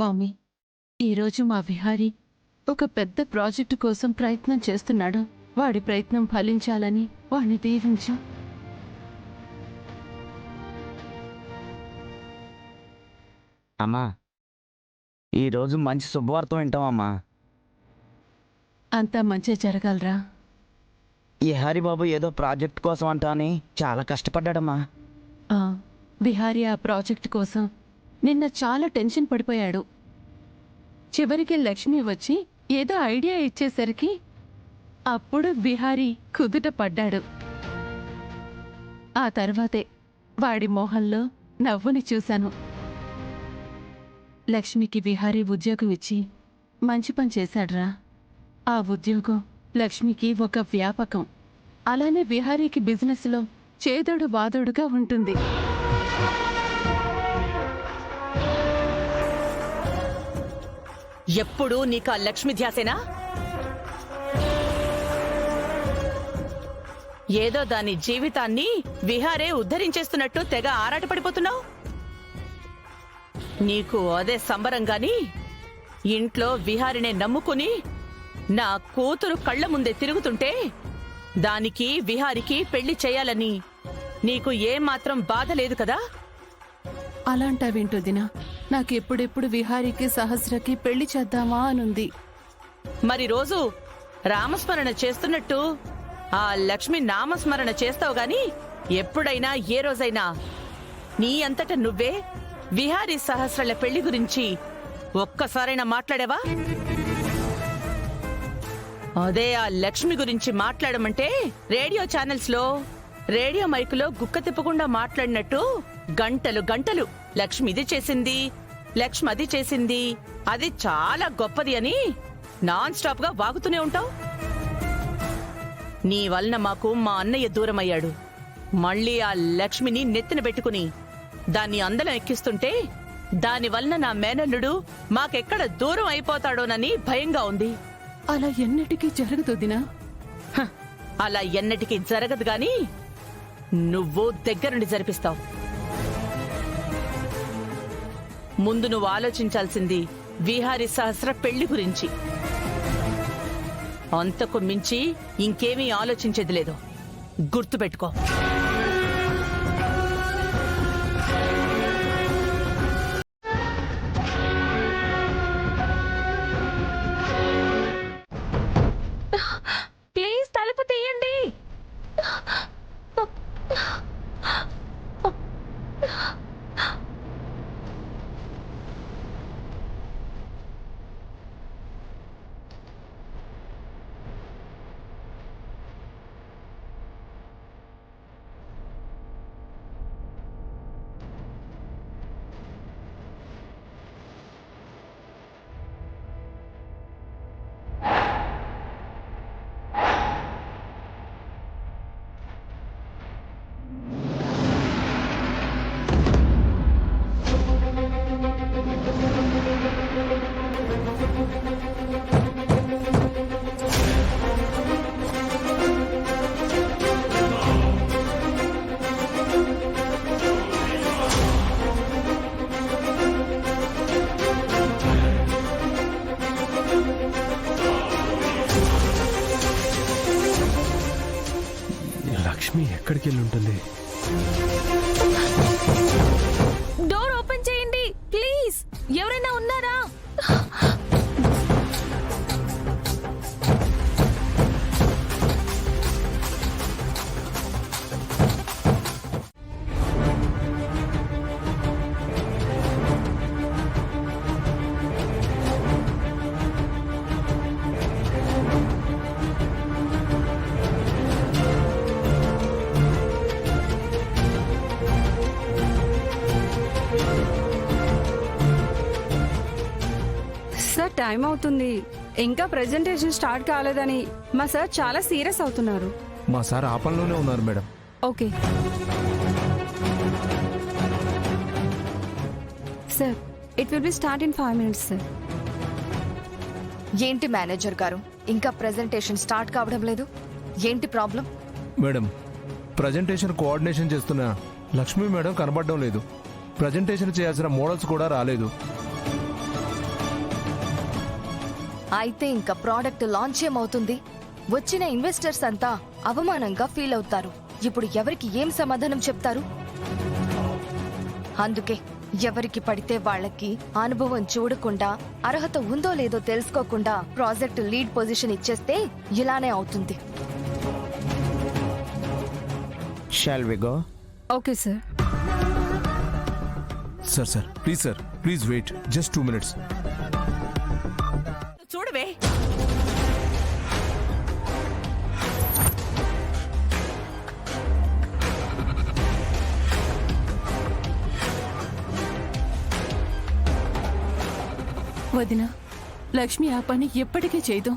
స్వామి, ఈరోజు మా విహారీ ఒక పెద్ద ప్రాజెక్టు కోసం ప్రయత్నం చేస్తున్నాడు. వాడి ప్రయత్నం ఫలించాలని వాడిని దీవించు. అమ్మా, ఈరోజు మంచి శుభవార్త వింటామమ్మా. అంతా మంచి జరగలరా? ఈ హరిబాబు ఏదో ప్రాజెక్ట్ కోసం అంటా అని చాలా కష్టపడ్డాడమ్మా. విహారీ ఆ ప్రాజెక్ట్ కోసం నిన్న చాలా టెన్షన్ పడిపోయాడు. చివరికి లక్ష్మి వచ్చి ఏదో ఐడియా ఇచ్చేసరికి అప్పుడు విహారీ కుదుట పడ్డాడు. ఆ తర్వాతే వాడి మొహంలో నవ్వుని చూశాను. లక్ష్మికి విహారీ ఉద్యోగం ఇచ్చి మంచి పని చేశాడ్రా. ఆ ఉద్యోగం లక్ష్మికి ఒక వ్యాపకం. అలానే విహారీకి బిజినెస్లో చేదోడు వాదోడుగా ఉంటుంది. ఎప్పుడు నీకు ఆ లక్ష్మి ధ్యాసేనా? ఏదో దాని జీవితాన్ని విహారే ఉద్ధరించేస్తున్నట్టు తెగ ఆరాటపడిపోతున్నావు. నీకు అదే సంబరంగాని ఇంట్లో విహారినే నమ్ముకుని నా కూతురు కళ్ల ముందే తిరుగుతుంటే దానికి విహారికి పెళ్లి చేయాలని నీకు ఏమాత్రం బాధ లేదు కదా? అలాంటావేంటో దినా, నాకెప్పుడెప్పుడు విహారీకి సహస్రకి పెళ్లి చేద్దామా అనుంది. మరి రోజు రామస్మరణ చేస్తున్నట్టు ఆ లక్ష్మి నామస్మరణ చేస్తావు గాని ఎప్పుడైనా ఏ రోజైనా నీ అంతట నువ్వే విహారీ సహస్రల పెళ్లి గురించి ఒక్కసారైనా మాట్లాడావా? అదే ఆ లక్ష్మి గురించి మాట్లాడమంటే రేడియో ఛానల్స్ లో రేడియో మైకులో గుక్క తిప్పకుండా మాట్లాడినట్టు గంటలు గంటలు లక్ష్మి ఇది చేసింది, లక్ష్మి అది చేసింది, అది చాలా గొప్పది అని నాన్ స్టాప్ గా వాగుతూనే ఉంటావు. నీ వలన మాకు మా అన్నయ్య దూరమయ్యాడు. మళ్ళీ ఆ లక్ష్మిని నెత్తిన పెట్టుకుని దాన్ని అందలం ఎక్కిస్తుంటే దాని వలన నా మేనల్లుడు మాకెక్కడ దూరం అయిపోతాడోనని భయంగా ఉంది. అలా ఎన్నటికీ జరగదు దినా. అలా ఎన్నటికీ జరగదు గాని నువ్వు దగ్గరుండి జరిపిస్తావు. ముందు నువ్వు ఆలోచించాల్సింది విహారీ సహస్ర పెళ్లి గురించి. అంతకు మించి ఇంకేమీ ఆలోచించేది లేదు. గుర్తుపెట్టుకో. ప్లీజ్ తలుపు తీయండి. లక్ష్మి ఎక్కడికి వెళ్ళి ఉంటుంది? డోర్ ఓపెన్ చేయండి ప్లీజ్. ఎవరైనా ఉన్నారా? సార్, టైం అవుతుంది. ఇంకా ప్రెజెంటేషన్ స్టార్ట్ కాలేదని మా సార్ చాలా సీరియస్ అవుతున్నారు. మా సార్ ఆ పనిలోనే ఉన్నారు madam. Okay sir, it will be start in 5 minutes sir. ఏంటి మేనేజర్ గారు, ఇంకా ప్రెజెంటేషన్ స్టార్ట్ కావడం లేదు? ఏంటి ప్రాబ్లం? మేడం, ప్రజెంటేషన్ కోఆర్డినేషన్ చేస్తున్న లక్ష్మీ మేడం కనబడడం లేదు. ప్రజెంటేషన్ చేయాల్సిన మోడల్స్ కూడా రాలేదు. అయితే ఇంకా ప్రోడక్ట్ లాంచ్ ఏమవుతుంది? వచ్చిన ఇన్వెస్టర్స్ అంతా అవమానంగా ఫీల్ అవుతారు. ఇప్పుడు ఎవరికి ఏం సమాధానం చెప్తారు? అందుకే ఎవరికి పడితే వాళ్ళకి అనుభవం చూడకుండా, అర్హత ఉందో లేదో తెలుసుకోకుండా ప్రాజెక్ట్ లీడ్ పొజిషన్ ఇచ్చేస్తే ఇలానే అవుతుంది. Shall we go? Okay sir. Sir please wait just 2 minutes. చూడవే, వదిన, లక్ష్మి ఆ పని ఎప్పటికీ చేయదు.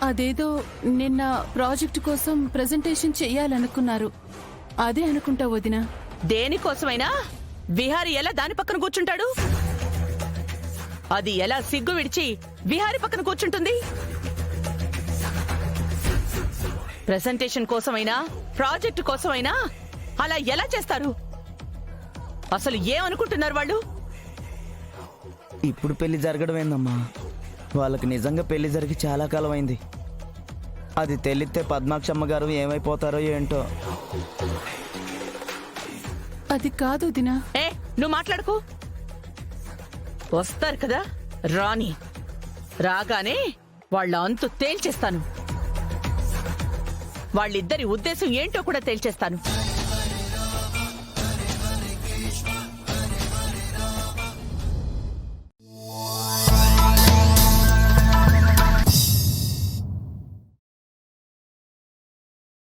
అదేదో నిన్న ప్రాజెక్టు కోసం ప్రెజెంటేషన్ చెయ్యాలనుకున్నారు, అదే అనుకుంటా వదిన. దేనికోసమైనా విహారి ఎలా దాని పక్కన కూర్చుంటాడు? అది ఎలా సిగ్గు విడిచి విహారి పక్కన కూర్చుంటుంది? ప్రెజెంటేషన్ కోసమైనా, ప్రాజెక్టు కోసమైనా అలా ఎలా చేస్తారు? అసలు ఏమనుకుంటున్నారు వాళ్ళు? ఇప్పుడు పెళ్లి జరగడం ఏందమ్మా? వాళ్ళకి నిజంగా పెళ్లి జరిగి చాలా కాలం అయింది. అది తెలిస్తే పద్మాక్షమ్మ గారు ఏమైపోతారో ఏంటో. అది కాదు వదినా. ఏ, నువ్వు మాట్లాడుకో. వస్తారు కదా, రాని. రాగానే వాళ్ళ అంతు తేల్చేస్తాను. వాళ్ళిద్దరి ఉద్దేశం ఏంటో కూడా తేల్చేస్తాను.